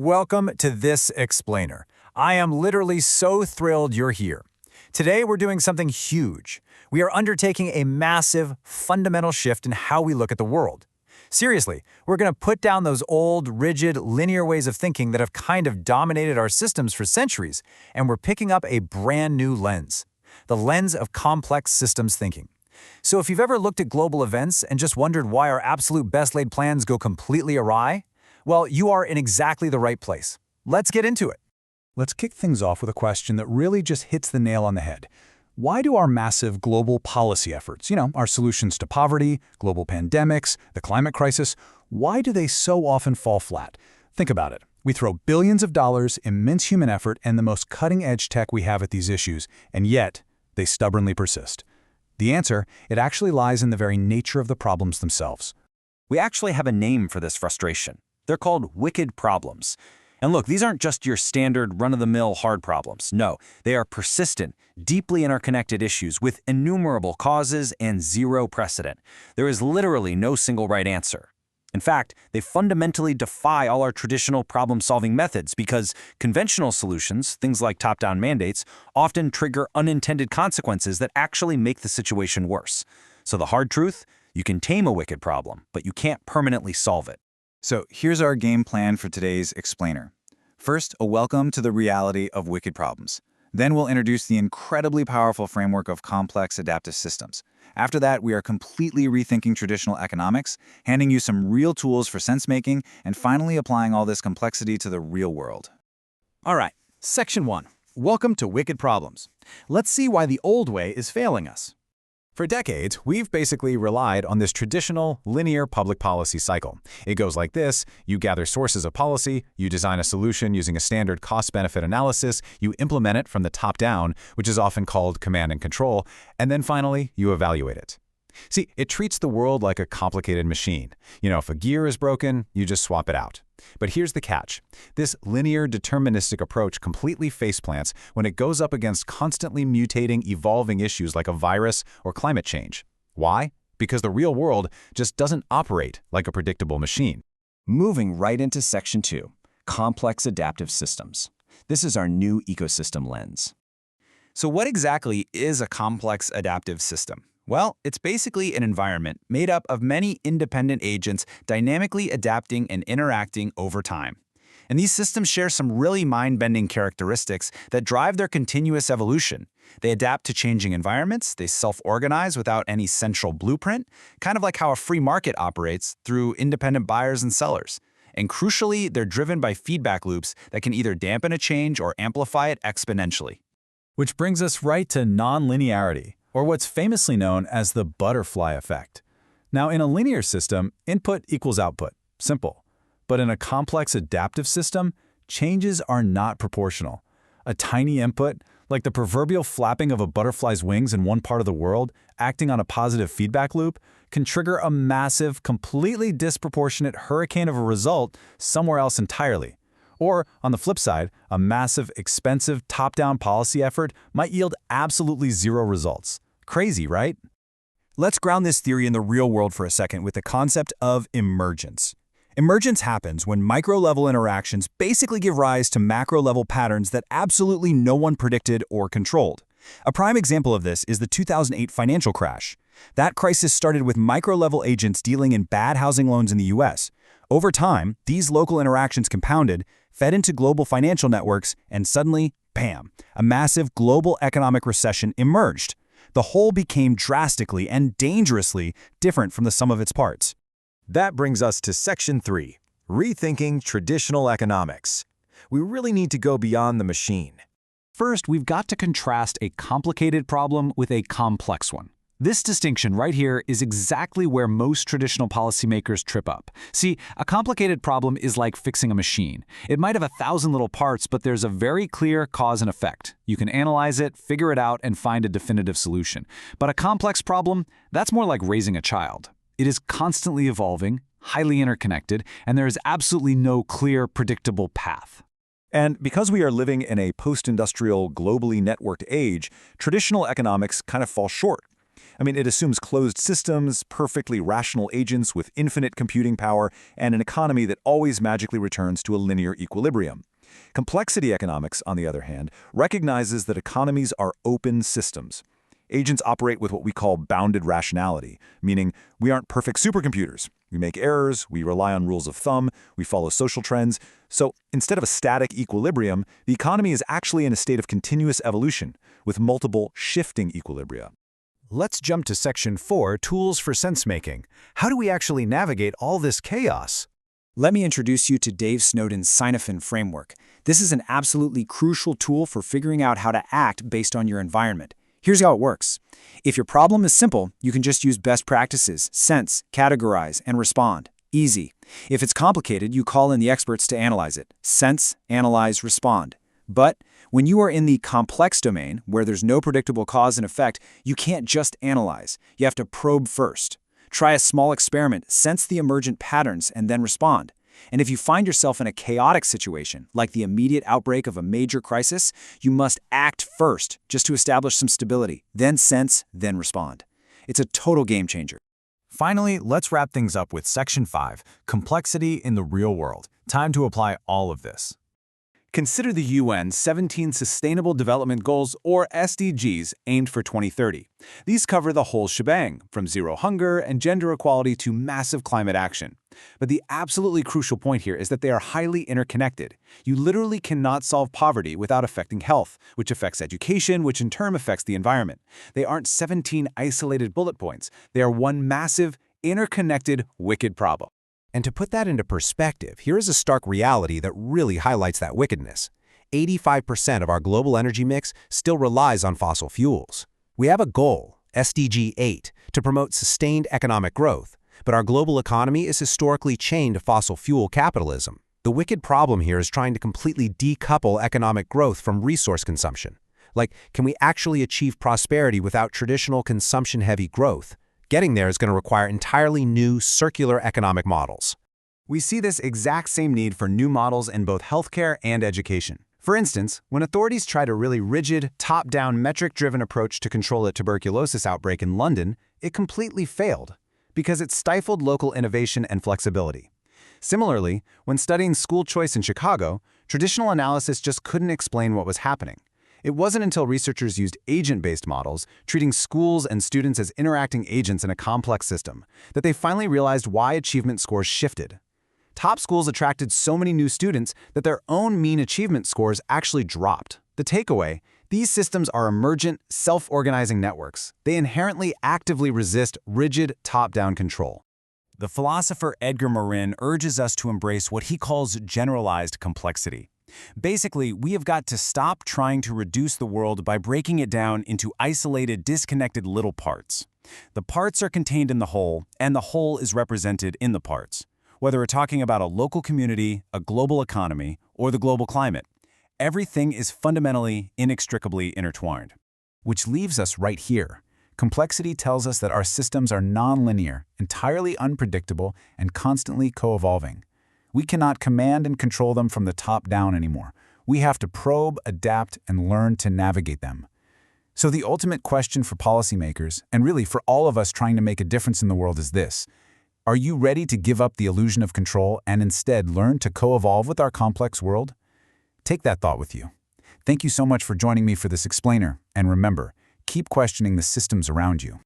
Welcome to This Explainer. I am literally so thrilled you're here. Today we're doing something huge. We are undertaking a massive, fundamental shift in how we look at the world. Seriously, we're going to put down those old, rigid, linear ways of thinking that have kind of dominated our systems for centuries, and we're picking up a brand new lens. The lens of complex systems thinking. So if you've ever looked at global events and just wondered why our absolute best-laid plans go completely awry, well, you are in exactly the right place. Let's get into it. Let's kick things off with a question that really just hits the nail on the head. Why do our massive global policy efforts, our solutions to poverty, global pandemics, the climate crisis, why do they so often fall flat? Think about it. We throw billions of dollars, immense human effort, and the most cutting-edge tech we have at these issues, and yet they stubbornly persist. The answer, it actually lies in the very nature of the problems themselves. We actually have a name for this frustration. They're called wicked problems. And look, these aren't just your standard run-of-the-mill hard problems. No, they are persistent, deeply interconnected issues with innumerable causes and zero precedent. There is literally no single right answer. In fact, they fundamentally defy all our traditional problem-solving methods because conventional solutions, things like top-down mandates, often trigger unintended consequences that actually make the situation worse. So the hard truth? You can tame a wicked problem, but you can't permanently solve it. So here's our game plan for today's explainer. First, a welcome to the reality of wicked problems. Then we'll introduce the incredibly powerful framework of complex adaptive systems. After that, we are completely rethinking traditional economics, handing you some real tools for sense-making, and finally applying all this complexity to the real world. All right, Section 1. Welcome to Wicked Problems. Let's see why the old way is failing us. For decades, we've basically relied on this traditional, linear public policy cycle. It goes like this: you gather sources of policy, you design a solution using a standard cost-benefit analysis, you implement it from the top down, which is often called command and control, and then finally, you evaluate it. See, it treats the world like a complicated machine. If a gear is broken, you just swap it out. But here's the catch. This linear deterministic approach completely faceplants when it goes up against constantly mutating, evolving issues like a virus or climate change. Why? Because the real world just doesn't operate like a predictable machine. Moving right into Section 2, complex adaptive systems. This is our new ecosystem lens. So what exactly is a complex adaptive system? Well, it's basically an environment made up of many independent agents dynamically adapting and interacting over time. And these systems share some really mind-bending characteristics that drive their continuous evolution. They adapt to changing environments, they self-organize without any central blueprint, kind of like how a free market operates through independent buyers and sellers. And crucially, they're driven by feedback loops that can either dampen a change or amplify it exponentially. Which brings us right to nonlinearity, or what's famously known as the butterfly effect. Now, in a linear system, input equals output. Simple. But in a complex adaptive system, changes are not proportional. A tiny input, like the proverbial flapping of a butterfly's wings in one part of the world, acting on a positive feedback loop, can trigger a massive, completely disproportionate hurricane of a result somewhere else entirely. Or, on the flip side, a massive, expensive, top-down policy effort might yield absolutely zero results. Crazy, right? Let's ground this theory in the real world for a second with the concept of emergence. Emergence happens when micro-level interactions basically give rise to macro-level patterns that absolutely no one predicted or controlled. A prime example of this is the 2008 financial crash. That crisis started with micro-level agents dealing in bad housing loans in the US. Over time, these local interactions compounded, fed into global financial networks, and suddenly, bam, a massive global economic recession emerged. The whole became drastically and dangerously different from the sum of its parts. That brings us to Section 3, rethinking traditional economics. We really need to go beyond the machine. First, we've got to contrast a complicated problem with a complex one. This distinction right here is exactly where most traditional policymakers trip up. See, a complicated problem is like fixing a machine. It might have 1,000 little parts, but there's a very clear cause and effect. You can analyze it, figure it out, and find a definitive solution. But a complex problem, that's more like raising a child. It is constantly evolving, highly interconnected, and there is absolutely no clear, predictable path. And because we are living in a post-industrial, globally networked age, traditional economics kind of fall short. I mean, it assumes closed systems, perfectly rational agents with infinite computing power, and an economy that always magically returns to a linear equilibrium. Complexity economics, on the other hand, recognizes that economies are open systems. Agents operate with what we call bounded rationality, meaning we aren't perfect supercomputers. We make errors, we rely on rules of thumb, we follow social trends. So instead of a static equilibrium, the economy is actually in a state of continuous evolution, with multiple shifting equilibria. Let's jump to Section 4, Tools for Sense-Making. How do we actually navigate all this chaos? Let me introduce you to Dave Snowden's Sinophen framework. This is an absolutely crucial tool for figuring out how to act based on your environment. Here's how it works. If your problem is simple, you can just use best practices, sense, categorize, and respond. Easy. If it's complicated, you call in the experts to analyze it. Sense, analyze, respond. But when you are in the complex domain, where there's no predictable cause and effect, you can't just analyze. You have to probe first. Try a small experiment, sense the emergent patterns, and then respond. And if you find yourself in a chaotic situation, like the immediate outbreak of a major crisis, you must act first, just to establish some stability, then sense, then respond. It's a total game changer. Finally, let's wrap things up with Section 5, Complexity in the Real World. Time to apply all of this. Consider the UN's 17 Sustainable Development Goals, or SDGs, aimed for 2030. These cover the whole shebang, from zero hunger and gender equality to massive climate action. But the absolutely crucial point here is that they are highly interconnected. You literally cannot solve poverty without affecting health, which affects education, which in turn affects the environment. They aren't 17 isolated bullet points. They are one massive, interconnected, wicked problem. And to put that into perspective, here is a stark reality that really highlights that wickedness. 85% of our global energy mix still relies on fossil fuels. We have a goal, SDG 8, to promote sustained economic growth, but our global economy is historically chained to fossil fuel capitalism. The wicked problem here is trying to completely decouple economic growth from resource consumption. Like, can we actually achieve prosperity without traditional consumption-heavy growth? Getting there is going to require entirely new circular economic models. We see this exact same need for new models in both healthcare and education. For instance, when authorities tried a really rigid, top-down, metric-driven approach to control a tuberculosis outbreak in London, it completely failed because it stifled local innovation and flexibility. Similarly, when studying school choice in Chicago, traditional analysis just couldn't explain what was happening. It wasn't until researchers used agent-based models, treating schools and students as interacting agents in a complex system, that they finally realized why achievement scores shifted. Top schools attracted so many new students that their own mean achievement scores actually dropped. The takeaway: these systems are emergent, self-organizing networks. They inherently actively resist rigid, top-down control. The philosopher Edgar Morin urges us to embrace what he calls generalized complexity. Basically, we have got to stop trying to reduce the world by breaking it down into isolated, disconnected little parts. The parts are contained in the whole, and the whole is represented in the parts. Whether we're talking about a local community, a global economy, or the global climate, everything is fundamentally, inextricably intertwined. Which leaves us right here. Complexity tells us that our systems are nonlinear, entirely unpredictable, and constantly co-evolving. We cannot command and control them from the top down anymore. We have to probe, adapt, and learn to navigate them. So the ultimate question for policymakers, and really for all of us trying to make a difference in the world, is this: are you ready to give up the illusion of control and instead learn to co-evolve with our complex world? Take that thought with you. Thank you so much for joining me for this explainer, and remember, keep questioning the systems around you.